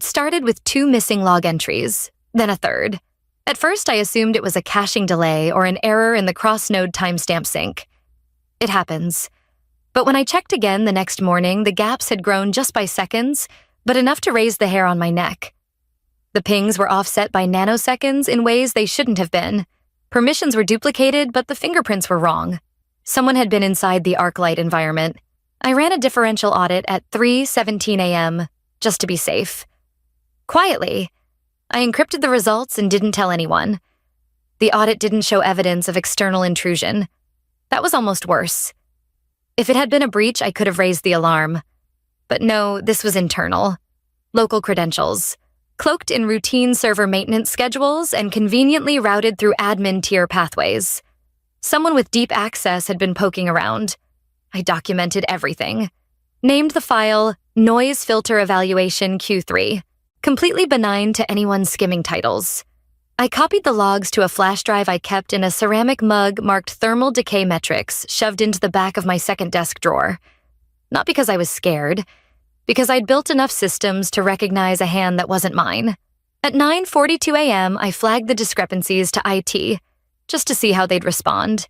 It started with 2 missing log entries, then a third. At first, I assumed it was a caching delay or an error in the cross-node timestamp sync. It happens. But when I checked again the next morning, the gaps had grown just by seconds, but enough to raise the hair on my neck. The pings were offset by nanoseconds in ways they shouldn't have been. Permissions were duplicated, but the fingerprints were wrong. Someone had been inside the ArcLight environment. I ran a differential audit at 3:17 a.m., just to be safe. Quietly, I encrypted the results and didn't tell anyone. The audit didn't show evidence of external intrusion. That was almost worse. If it had been a breach, I could have raised the alarm. But no, this was internal. Local credentials, cloaked in routine server maintenance schedules and conveniently routed through admin tier pathways. Someone with deep access had been poking around. I documented everything. Named the file Noise Filter Evaluation Q3, completely benign to anyone skimming titles. I copied the logs to a flash drive I kept in a ceramic mug marked Thermal Decay Metrics shoved into the back of my second desk drawer. Not because I was scared, because I'd built enough systems to recognize a hand that wasn't mine. At 9:42 a.m., I flagged the discrepancies to IT, just to see how they'd respond.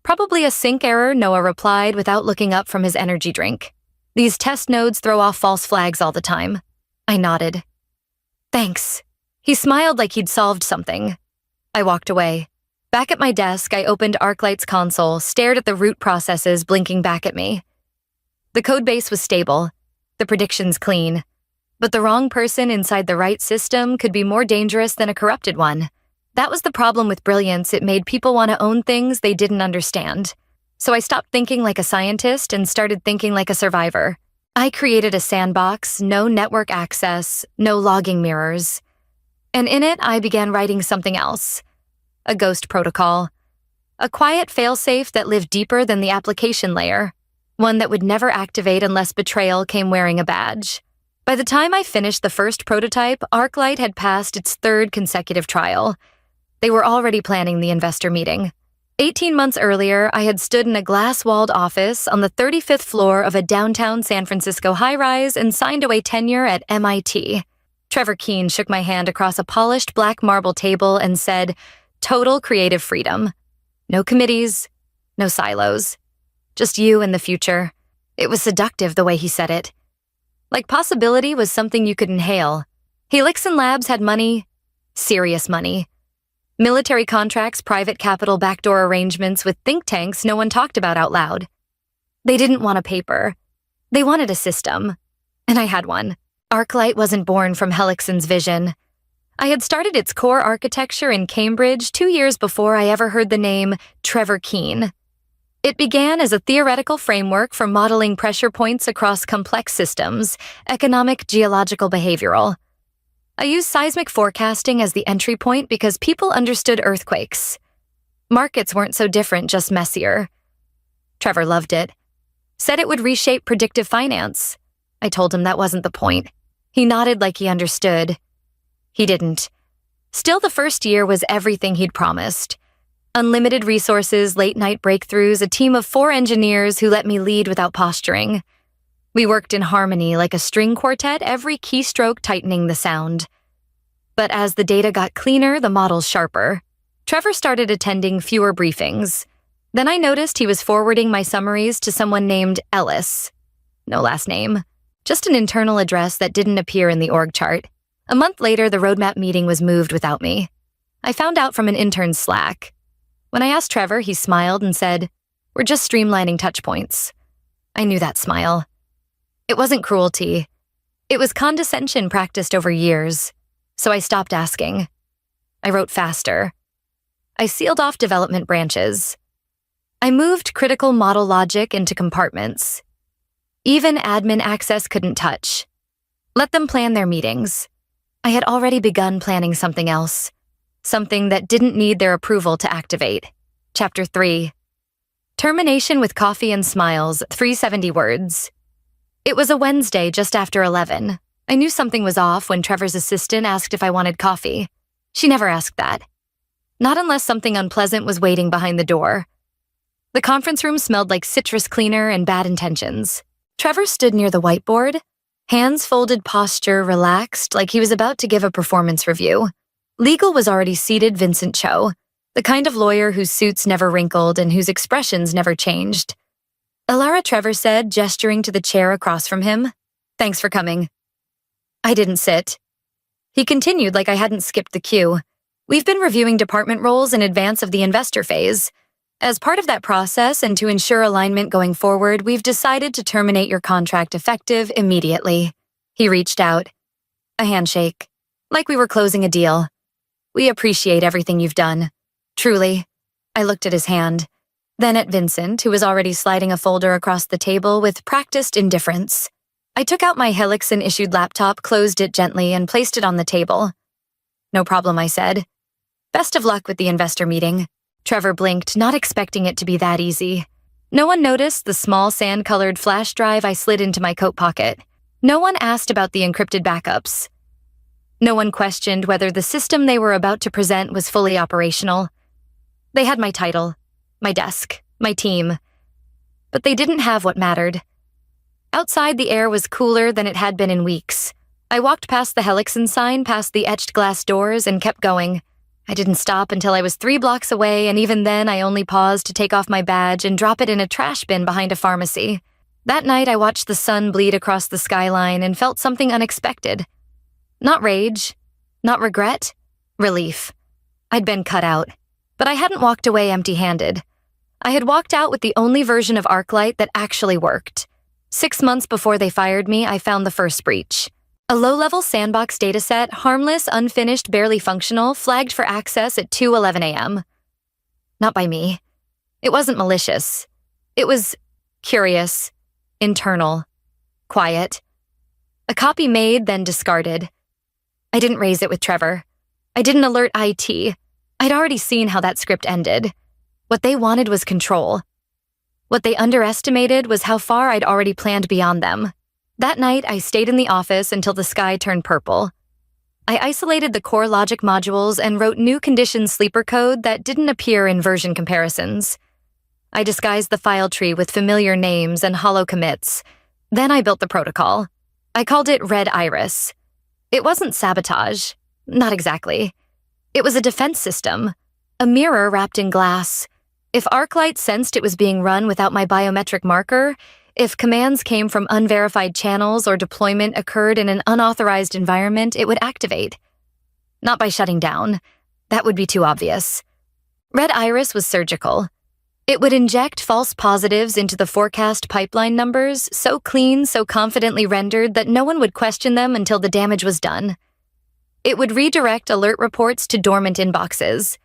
Probably a sync error, Noah replied without looking up from his energy drink. These test nodes throw off false flags all the time. I nodded. Thanks. He smiled like he'd solved something. I walked away. Back at my desk, I opened ArcLight's console, stared at the root processes blinking back at me. The codebase was stable, the predictions clean, but the wrong person inside the right system could be more dangerous than a corrupted one. That was the problem with brilliance. It made people want to own things they didn't understand. So I stopped thinking like a scientist and started thinking like a survivor. I created a sandbox, no network access, no logging mirrors. And in it, I began writing something else. A ghost protocol. A quiet failsafe that lived deeper than the application layer. One that would never activate unless betrayal came wearing a badge. By the time I finished the first prototype, ArcLight had passed its 3rd consecutive trial. They were already planning the investor meeting. 18 months earlier, I had stood in a glass-walled office on the 35th floor of a downtown San Francisco high-rise and signed away tenure at MIT. Trevor Keane shook my hand across a polished black marble table and said, "Total creative freedom. No committees, no silos. Just you and the future." It was seductive the way he said it. Like possibility was something you could inhale. Helixon Labs had money, serious money. Military contracts, private capital backdoor arrangements with think tanks no one talked about out loud. They didn't want a paper. They wanted a system. And I had one. ArcLight wasn't born from Helixon's vision. I had started its core architecture in Cambridge 2 years before I ever heard the name Trevor Keane. It began as a theoretical framework for modeling pressure points across complex systems, economic, geological, behavioral. I used seismic forecasting as the entry point because people understood earthquakes. Markets weren't so different, just messier. Trevor loved it. Said it would reshape predictive finance. I told him that wasn't the point. He nodded like he understood. He didn't. Still, the first year was everything he'd promised. Unlimited resources, late-night breakthroughs, a team of 4 engineers who let me lead without posturing. We worked in harmony like a string quartet, every keystroke tightening the sound. But as the data got cleaner, the models sharper. Trevor started attending fewer briefings. Then I noticed he was forwarding my summaries to someone named Ellis. No last name. Just an internal address that didn't appear in the org chart. A month later, the roadmap meeting was moved without me. I found out from an intern's Slack. When I asked Trevor, he smiled and said, "We're just streamlining touchpoints." I knew that smile. It wasn't cruelty. It was condescension practiced over years. So I stopped asking. I wrote faster. I sealed off development branches. I moved critical model logic into compartments. Even admin access couldn't touch. Let them plan their meetings. I had already begun planning something else. Something that didn't need their approval to activate. Chapter 3. Termination with coffee and smiles, 370 words. It was a Wednesday just after 11. I knew something was off when Trevor's assistant asked if I wanted coffee. She never asked that. Not unless something unpleasant was waiting behind the door. The conference room smelled like citrus cleaner and bad intentions. Trevor stood near the whiteboard, Hands folded, posture relaxed, like he was about to give a performance review. Legal was already seated Vincent Cho, the kind of lawyer whose suits never wrinkled and whose expressions never changed. Alara, Trevor said, gesturing to the chair across from him. "Thanks for coming." I didn't sit. He continued like I hadn't skipped the cue. "We've been reviewing department roles in advance of the investor phase. As part of that process and to ensure alignment going forward, we've decided to terminate your contract effective immediately." He reached out. A handshake. Like we were closing a deal. "We appreciate everything you've done. Truly." I looked at his hand. Then at Vincent, who was already sliding a folder across the table with practiced indifference. I took out my Helixon-issued laptop, closed it gently, and placed it on the table. "No problem," I said. "Best of luck with the investor meeting." Trevor blinked, not expecting it to be that easy. No one noticed the small sand-colored flash drive I slid into my coat pocket. No one asked about the encrypted backups. No one questioned whether the system they were about to present was fully operational. They had my title, my desk, my team. But they didn't have what mattered. Outside, the air was cooler than it had been in weeks. I walked past the Helixon sign, past the etched glass doors, and kept going. I didn't stop until I was 3 blocks away, and even then I only paused to take off my badge and drop it in a trash bin behind a pharmacy. That night I watched the sun bleed across the skyline and felt something unexpected. Not rage, not regret, relief. I'd been cut out, but I hadn't walked away empty-handed. I had walked out with the only version of ArcLight that actually worked. 6 months before they fired me, I found the first breach. A low-level sandbox dataset, harmless, unfinished, barely functional, flagged for access at 2:11 a.m. Not by me. It wasn't malicious. It was curious, internal, quiet. A copy made, then discarded. I didn't raise it with Trevor. I didn't alert IT. I'd already seen how that script ended. What they wanted was control. What they underestimated was how far I'd already planned beyond them. That night, I stayed in the office until the sky turned purple. I isolated the core logic modules and wrote new condition sleeper code that didn't appear in version comparisons. I disguised the file tree with familiar names and hollow commits. Then I built the protocol. I called it Red Iris. It wasn't sabotage. Not exactly. It was a defense system. A mirror wrapped in glass. If ArcLight sensed it was being run without my biometric marker, if commands came from unverified channels or deployment occurred in an unauthorized environment, it would activate. Not by shutting down. That would be too obvious. Red Iris was surgical. It would inject false positives into the forecast pipeline numbers, so clean, so confidently rendered that no one would question them until the damage was done. It would redirect alert reports to dormant inboxes.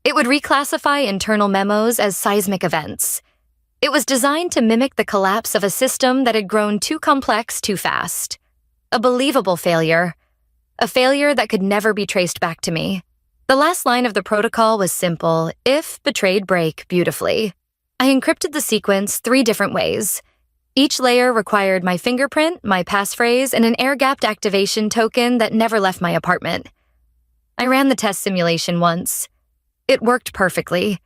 It would reclassify internal memos as seismic events. It was designed to mimic the collapse of a system that had grown too complex too fast. A believable failure. A failure that could never be traced back to me. The last line of the protocol was simple: if betrayed, break beautifully. I encrypted the sequence 3 different ways. Each layer required my fingerprint, my passphrase, and an air-gapped activation token that never left my apartment. I ran the test simulation once. It worked perfectly.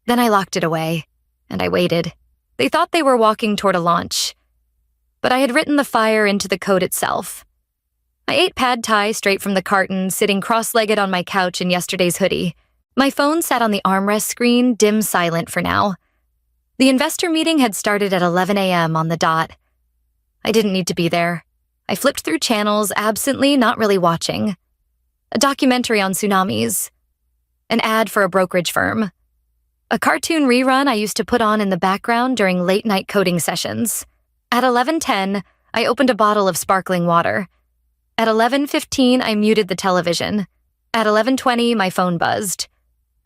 Then I locked it away. And I waited. They thought they were walking toward a launch. But I had written the fire into the code itself. I ate pad thai straight from the carton, sitting cross-legged on my couch in yesterday's hoodie. My phone sat on the armrest screen, dim silent for now. The investor meeting had started at 11 a.m. on the dot. I didn't need to be there. I flipped through channels, absently, not really watching. A documentary on tsunamis. An ad for a brokerage firm. A cartoon rerun I used to put on in the background during late-night coding sessions. At 11:10, I opened a bottle of sparkling water. At 11:15, I muted the television. At 11:20, my phone buzzed.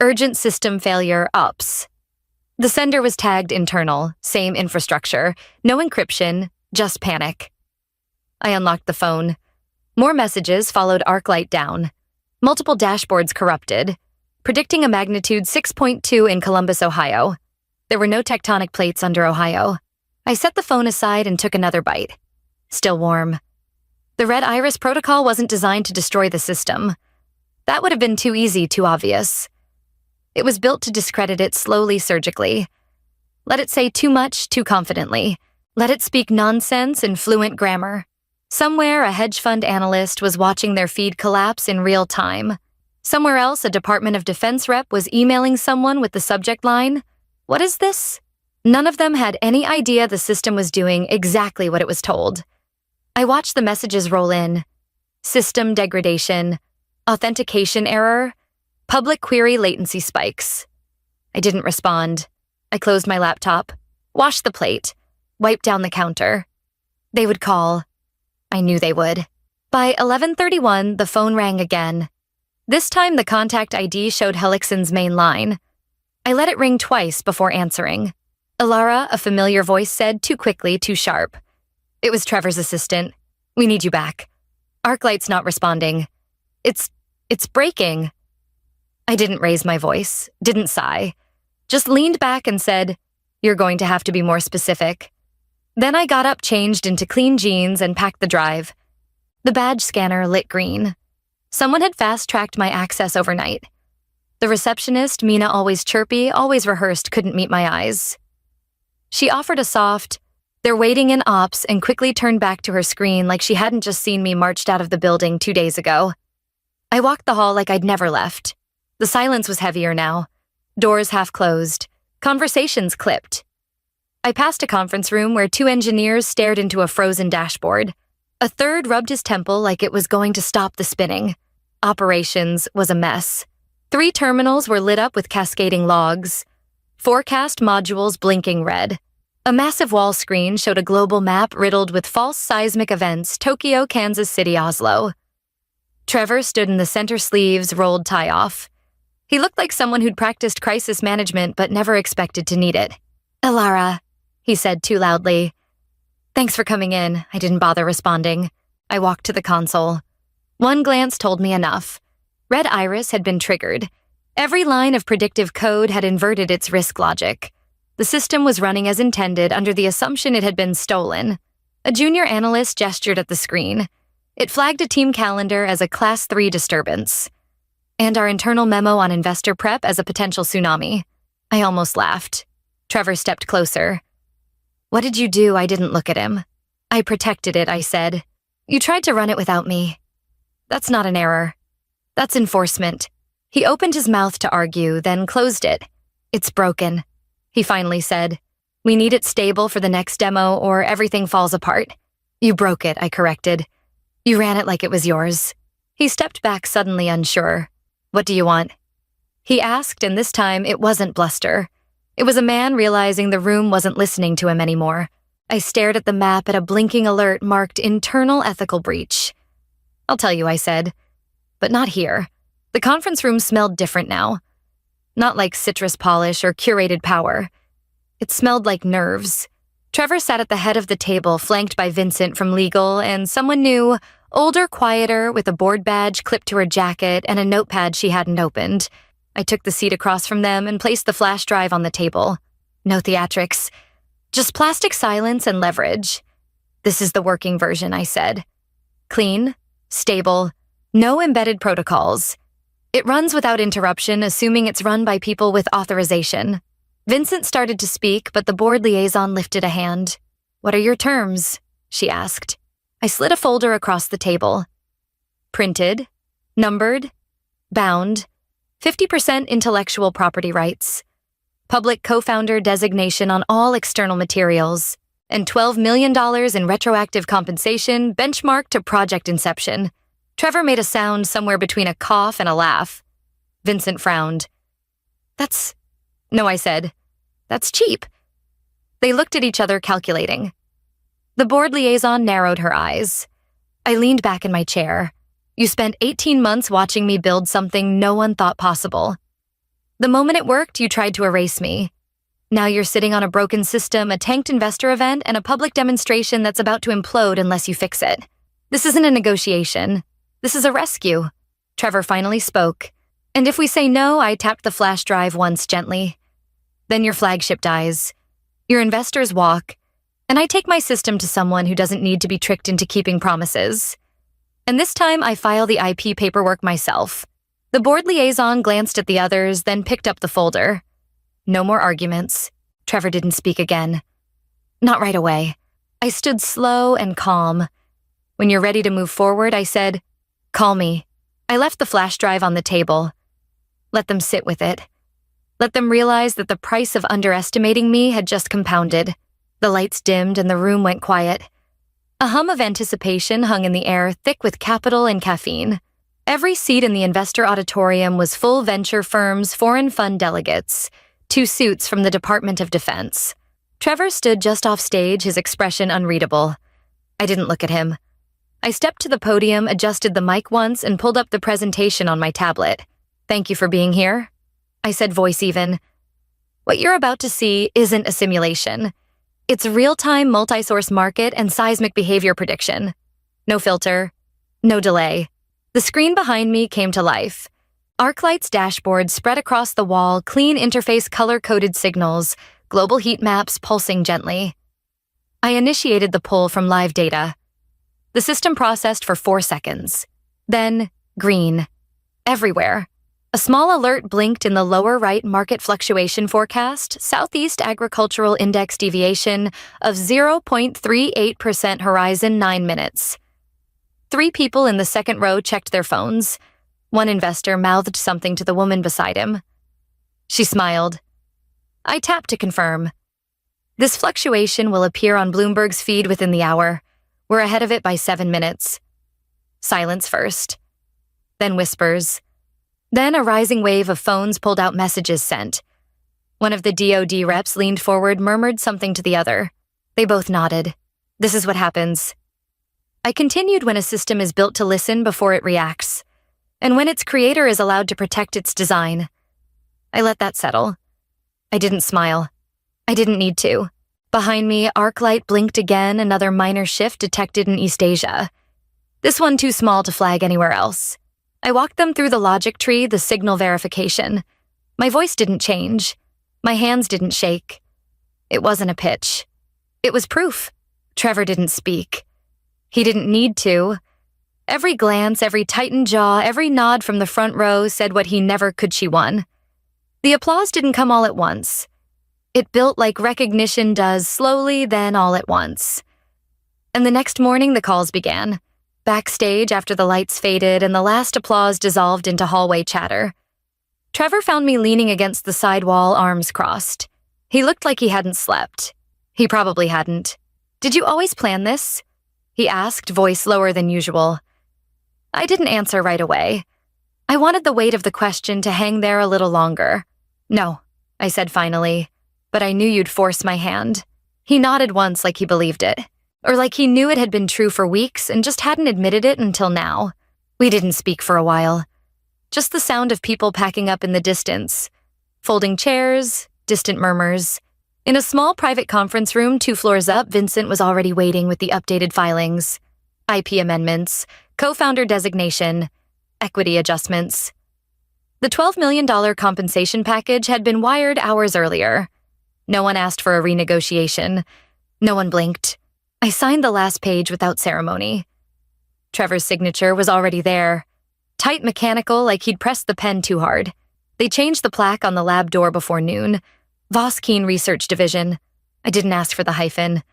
Urgent system failure, UPS. The sender was tagged internal, same infrastructure, no encryption, just panic. I unlocked the phone. More messages followed ArcLight down. Multiple dashboards corrupted. Predicting a magnitude 6.2 in Columbus, Ohio. There were no tectonic plates under Ohio. I set the phone aside and took another bite. Still warm. The Red Iris protocol wasn't designed to destroy the system. That would have been too easy, too obvious. It was built to discredit it slowly, surgically. Let it say too much, too confidently. Let it speak nonsense in fluent grammar. Somewhere, a hedge fund analyst was watching their feed collapse in real time. Somewhere else, a Department of Defense rep was emailing someone with the subject line, "What is this?" None of them had any idea the system was doing exactly what it was told. I watched the messages roll in. System degradation, authentication error, public query latency spikes. I didn't respond. I closed my laptop, washed the plate, wiped down the counter. They would call. I knew they would. By 11:31, the phone rang again. This time, the contact ID showed Helixson's main line. I let it ring twice before answering. Alara, a familiar voice said, too quickly, too sharp. It was Trevor's assistant. "We need you back. Arclight's not responding. It's breaking." I didn't raise my voice, didn't sigh, just leaned back and said, "You're going to have to be more specific." Then I got up, changed into clean jeans, and packed the drive. The badge scanner lit green. Someone had fast-tracked my access overnight. The receptionist, Mina always chirpy, always rehearsed, couldn't meet my eyes. She offered a soft, "They're waiting in ops," and quickly turned back to her screen like she hadn't just seen me marched out of the building 2 days ago. I walked the hall like I'd never left. The silence was heavier now. Doors half closed. Conversations clipped. I passed a conference room where 2 engineers stared into a frozen dashboard. A third rubbed his temple like it was going to stop the spinning. Operations was a mess. 3 terminals were lit up with cascading logs. Forecast modules blinking red. A massive wall screen showed a global map riddled with false seismic events: Tokyo, Kansas City, Oslo. Trevor stood in the center sleeves, rolled tie off. He looked like someone who'd practiced crisis management but never expected to need it. "Alara," he said too loudly. "Thanks for coming in." I didn't bother responding. I walked to the console. One glance told me enough. Red Iris had been triggered. Every line of predictive code had inverted its risk logic. The system was running as intended under the assumption it had been stolen. A junior analyst gestured at the screen. It flagged a team calendar as a Class 3 disturbance, and our internal memo on investor prep as a potential tsunami. I almost laughed. Trevor stepped closer. "What did you do?" I didn't look at him. "I protected it," I said. "You tried to run it without me." "That's not an error. That's enforcement." He opened his mouth to argue, then closed it. "It's broken," he finally said. "We need it stable for the next demo or everything falls apart." "You broke it," I corrected. "You ran it like it was yours." He stepped back, suddenly unsure. "What do you want?" he asked, and this time it wasn't bluster. It was a man realizing the room wasn't listening to him anymore. I stared at the map at a blinking alert marked internal ethical breach. "I'll tell you," I said. "But not here." The conference room smelled different now. Not like citrus polish or curated power. It smelled like nerves. Trevor sat at the head of the table, flanked by Vincent from legal and someone new, older, quieter, with a board badge clipped to her jacket and a notepad she hadn't opened. I took the seat across from them and placed the flash drive on the table. No theatrics. Just plastic silence and leverage. "This is the working version," I said. "Clean, stable, no embedded protocols. It runs without interruption, assuming it's run by people with authorization." Vincent started to speak, but the board liaison lifted a hand. "What are your terms?" she asked. I slid a folder across the table. Printed, numbered, bound, 50% intellectual property rights, public co-founder designation on all external materials, and $12 million in retroactive compensation benchmarked to project inception. Trevor made a sound somewhere between a cough and a laugh. Vincent frowned. No, I said. "That's cheap." They looked at each other, calculating. The board liaison narrowed her eyes. I leaned back in my chair. "You spent 18 months watching me build something no one thought possible. The moment it worked, you tried to erase me. Now you're sitting on a broken system, a tanked investor event, and a public demonstration that's about to implode unless you fix it. This isn't a negotiation. This is a rescue." Trevor finally spoke. "And if we say no," I tapped the flash drive once gently. "Then your flagship dies. Your investors walk, and I take my system to someone who doesn't need to be tricked into keeping promises. And this time I file the IP paperwork myself." The board liaison glanced at the others, then picked up the folder. No more arguments. Trevor didn't speak again. Not right away. I stood slow and calm. When you're ready to move forward, I said, call me. I left the flash drive on the table. Let them sit with it. Let them realize that the price of underestimating me had just compounded. The lights dimmed and the room went quiet. A hum of anticipation hung in the air, thick with capital and caffeine. Every seat in the investor auditorium was full venture firms, foreign fund delegates, 2 suits from the Department of Defense. Trevor stood just off stage, his expression unreadable. I didn't look at him. I stepped to the podium, adjusted the mic once, and pulled up the presentation on my tablet. Thank you for being here, I said, voice even. What you're about to see isn't a simulation. It's real-time multi-source market and seismic behavior prediction. No filter, no delay. The screen behind me came to life. ArcLight's dashboard spread across the wall, clean interface color-coded signals, global heat maps pulsing gently. I initiated the pull from live data. The system processed for 4 seconds. Then, green. Everywhere. A small alert blinked in the lower right market fluctuation forecast, Southeast Agricultural Index deviation of 0.38% horizon 9 minutes. 3 people in the second row checked their phones. One investor mouthed something to the woman beside him. She smiled. I tapped to confirm. This fluctuation will appear on Bloomberg's feed within the hour. We're ahead of it by 7 minutes. Silence first. Then whispers. Then a rising wave of phones pulled out messages sent. One of the DoD reps leaned forward, murmured something to the other. They both nodded. This is what happens. I continued when a system is built to listen before it reacts, and when its creator is allowed to protect its design. I let that settle. I didn't smile. I didn't need to. Behind me, ArcLight blinked again, another minor shift detected in East Asia. This one too small to flag anywhere else. I walked them through the logic tree, the signal verification. My voice didn't change. My hands didn't shake. It wasn't a pitch. It was proof. Trevor didn't speak. He didn't need to. Every glance, every tightened jaw, every nod from the front row said what he never could she won. The applause didn't come all at once. It built like recognition does, slowly, then all at once. And the next morning, the calls began. Backstage, after the lights faded and the last applause dissolved into hallway chatter. Trevor found me leaning against the side wall, arms crossed. He looked like he hadn't slept. He probably hadn't. Did you always plan this? He asked, voice lower than usual. I didn't answer right away. I wanted the weight of the question to hang there a little longer. No, I said finally, but I knew you'd force my hand. He nodded once like he believed it, or like he knew it had been true for weeks and just hadn't admitted it until now. We didn't speak for a while. Just the sound of people packing up in the distance. Folding chairs, distant murmurs. In a small private conference room 2 floors up, Vincent was already waiting with the updated filings. IP amendments, co-founder designation, equity adjustments. The $12 million compensation package had been wired hours earlier. No one asked for a renegotiation. No one blinked. I signed the last page without ceremony. Trevor's signature was already there. Tight, mechanical, like he'd pressed the pen too hard. They changed the plaque on the lab door before noon. Voskeen Research Division. I didn't ask for the hyphen.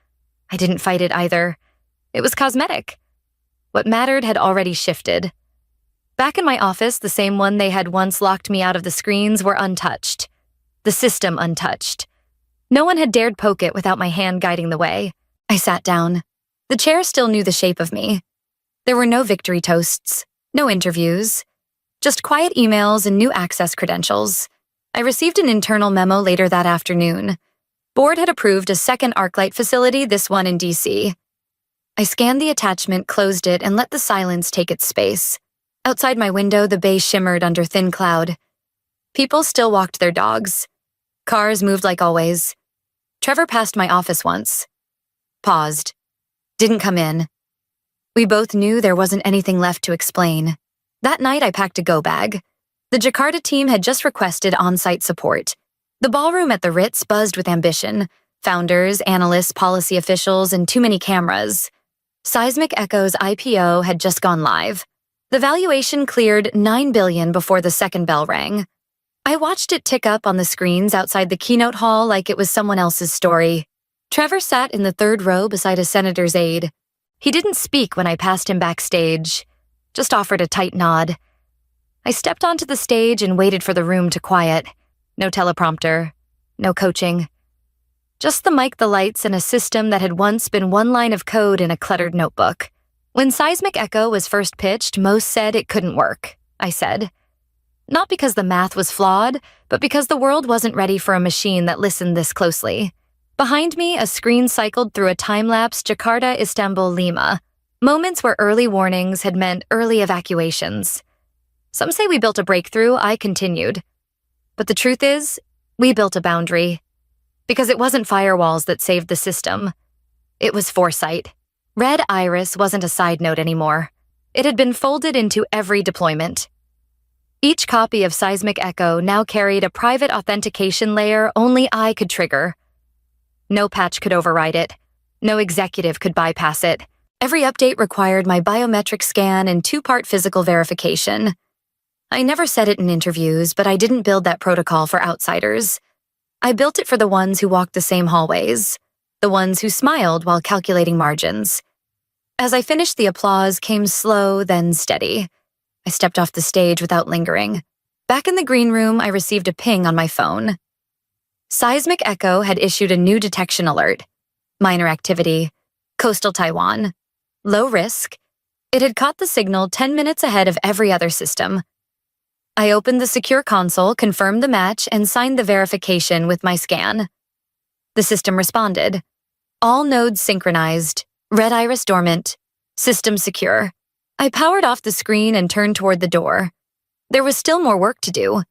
I didn't fight it either. It was cosmetic. What mattered had already shifted. Back in my office, the same one they had once locked me out of the screens, were untouched. The system untouched. No one had dared poke it without my hand guiding the way. I sat down. The chair still knew the shape of me. There were no victory toasts, no interviews, just quiet emails and new access credentials. I received an internal memo later that afternoon. Board had approved a second ArcLight facility, this one in DC. I scanned the attachment, closed it, and let the silence take its space. Outside my window, the bay shimmered under thin cloud. People still walked their dogs. Cars moved like always. Trevor passed my office once. Paused. Didn't come in. We both knew there wasn't anything left to explain. That night, I packed a go bag. The Jakarta team had just requested on-site support. The ballroom at the Ritz buzzed with ambition. Founders, analysts, policy officials, and too many cameras. Seismic Echo's IPO had just gone live. The valuation cleared $9 billion before the second bell rang. I watched it tick up on the screens outside the keynote hall like it was someone else's story. Trevor sat in the third row beside a senator's aide. He didn't speak when I passed him backstage, just offered a tight nod. I stepped onto the stage and waited for the room to quiet. No teleprompter, no coaching. Just the mic, the lights, and a system that had once been one line of code in a cluttered notebook. When Seismic Echo was first pitched, most said it couldn't work, I said. Not because the math was flawed, but because the world wasn't ready for a machine that listened this closely. Behind me, a screen cycled through a time-lapse Jakarta, Istanbul, Lima. Moments where early warnings had meant early evacuations. Some say we built a breakthrough, I continued. But the truth is, we built a boundary. Because it wasn't firewalls that saved the system. It was foresight. Red Iris wasn't a side note anymore. It had been folded into every deployment. Each copy of Seismic Echo now carried a private authentication layer only I could trigger. No patch could override it. No executive could bypass it. Every update required my biometric scan and two-part physical verification. I never said it in interviews, but I didn't build that protocol for outsiders. I built it for the ones who walked the same hallways, the ones who smiled while calculating margins. As I finished, the applause came slow, then steady. I stepped off the stage without lingering. Back in the green room, I received a ping on my phone. Seismic Echo had issued a new detection alert. Minor activity. Coastal Taiwan. Low risk. It had caught the signal 10 minutes ahead of every other system. I opened the secure console, confirmed the match, and signed the verification with my scan. The system responded. All nodes synchronized. Red Iris dormant. System secure. I powered off the screen and turned toward the door. There was still more work to do.